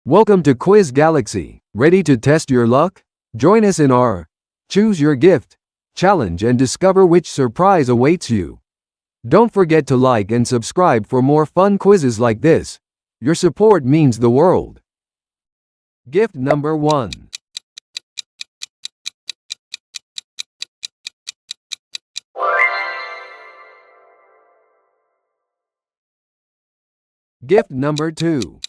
Welcome to Quiz Galaxy. Ready to test your luck? Join us in our Choose Your Gift challenge and discover which surprise awaits you. Don't forget to like and subscribe for more fun quizzes like this. Your support means the world. Gift number 1. Gift number 2.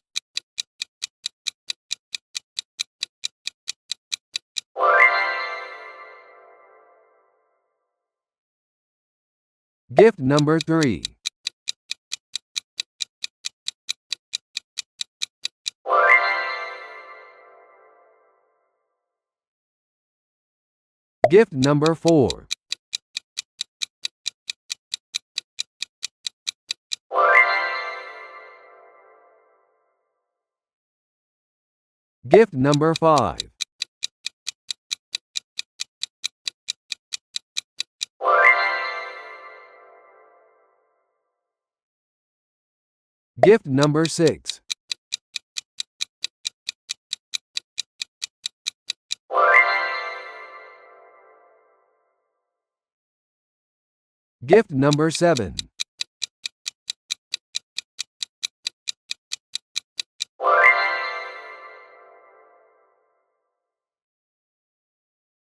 Gift number 3. Gift number 4. Gift number 5. Gift number 6. Gift number 7.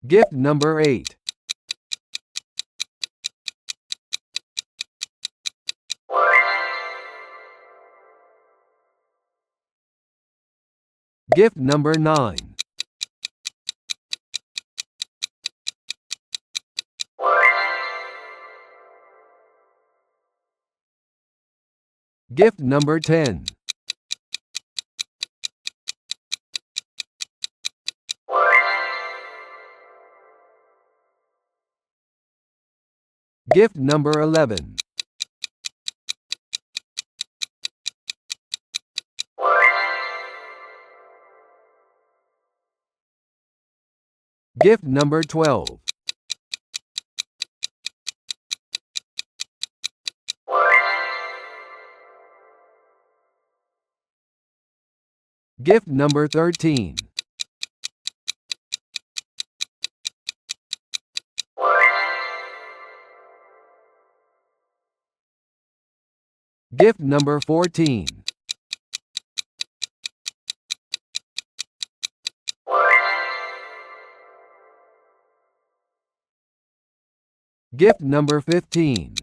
Gift number 8. Gift number 9. Gift number 10. Gift number 11. Gift number 12. Gift number 13. Gift number 14. Gift number 15.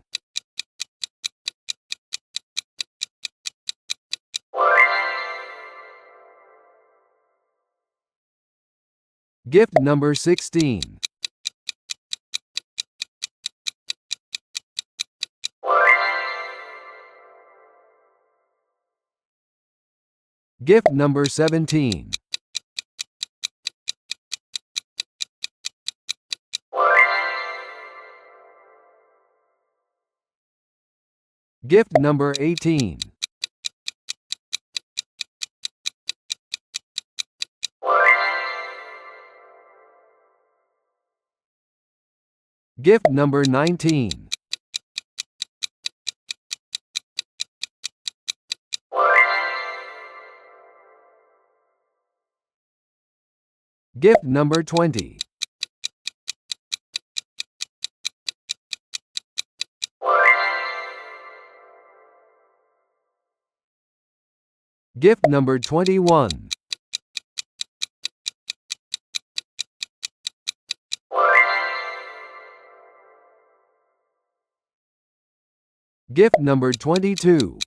Gift number 16. Gift number 17. Gift number 18. Gift number 19. Gift number 20. Gift number 21. Gift number 22.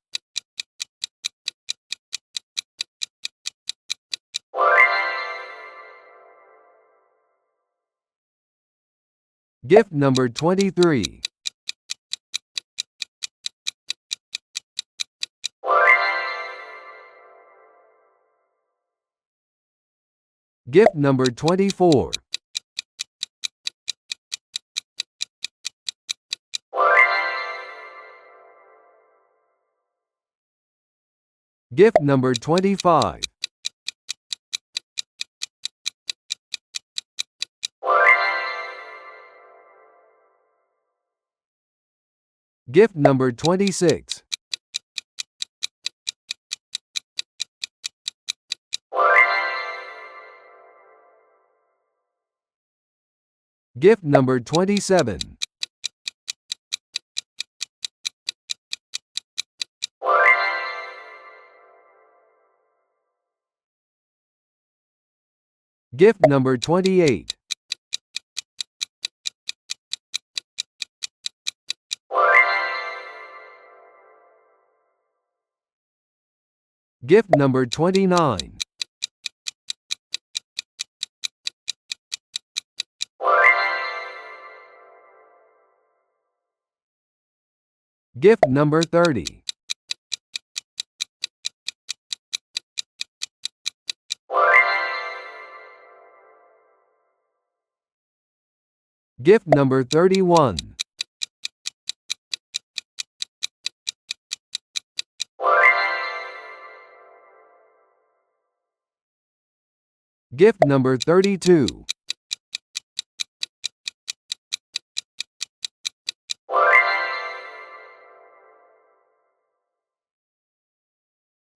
Gift number 23. Gift number 24. Gift number 25. Gift number 26. Gift number 27. Gift number 28. Gift number 29. Gift number 30. Gift number 31. Gift number 32.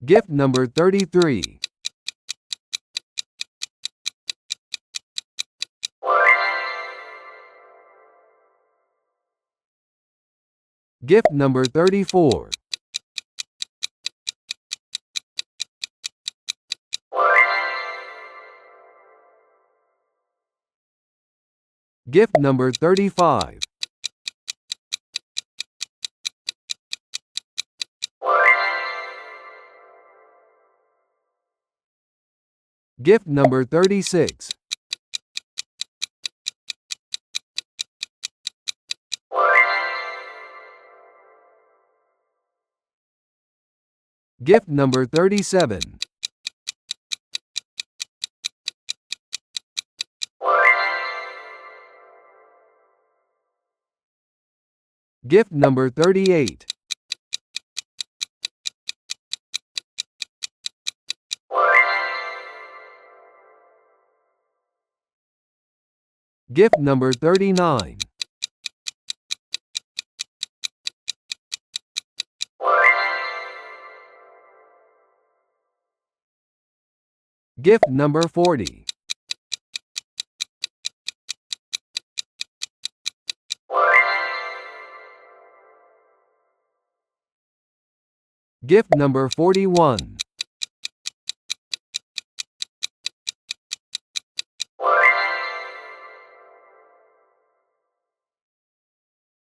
Gift number 33. Gift number 34. Gift number 35. Gift number 36. Gift number 37. Gift number 38. Gift number 39. Gift number 40. Gift number 41.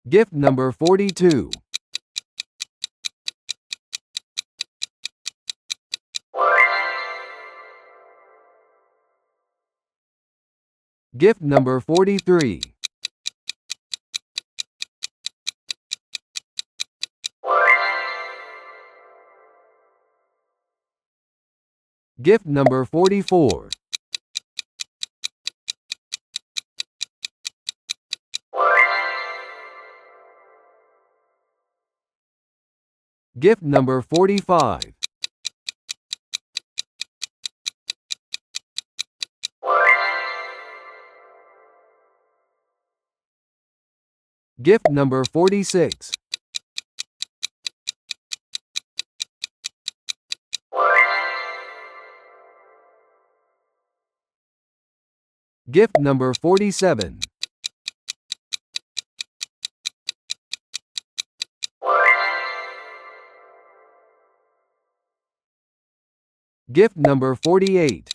Gift number 42. Gift number 43. Gift number 44. Gift number 45. Gift number 46. Gift number 47. Gift number 48.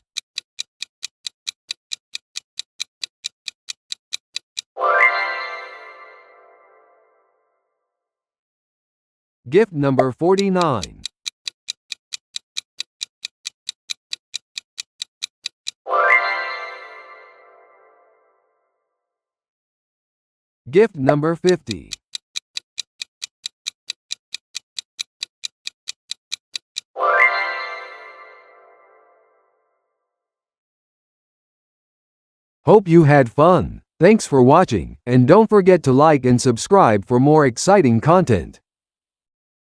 Gift number 49. Gift number 50. Hope you had fun. Thanks for watching, and don't forget to like and subscribe for more exciting content.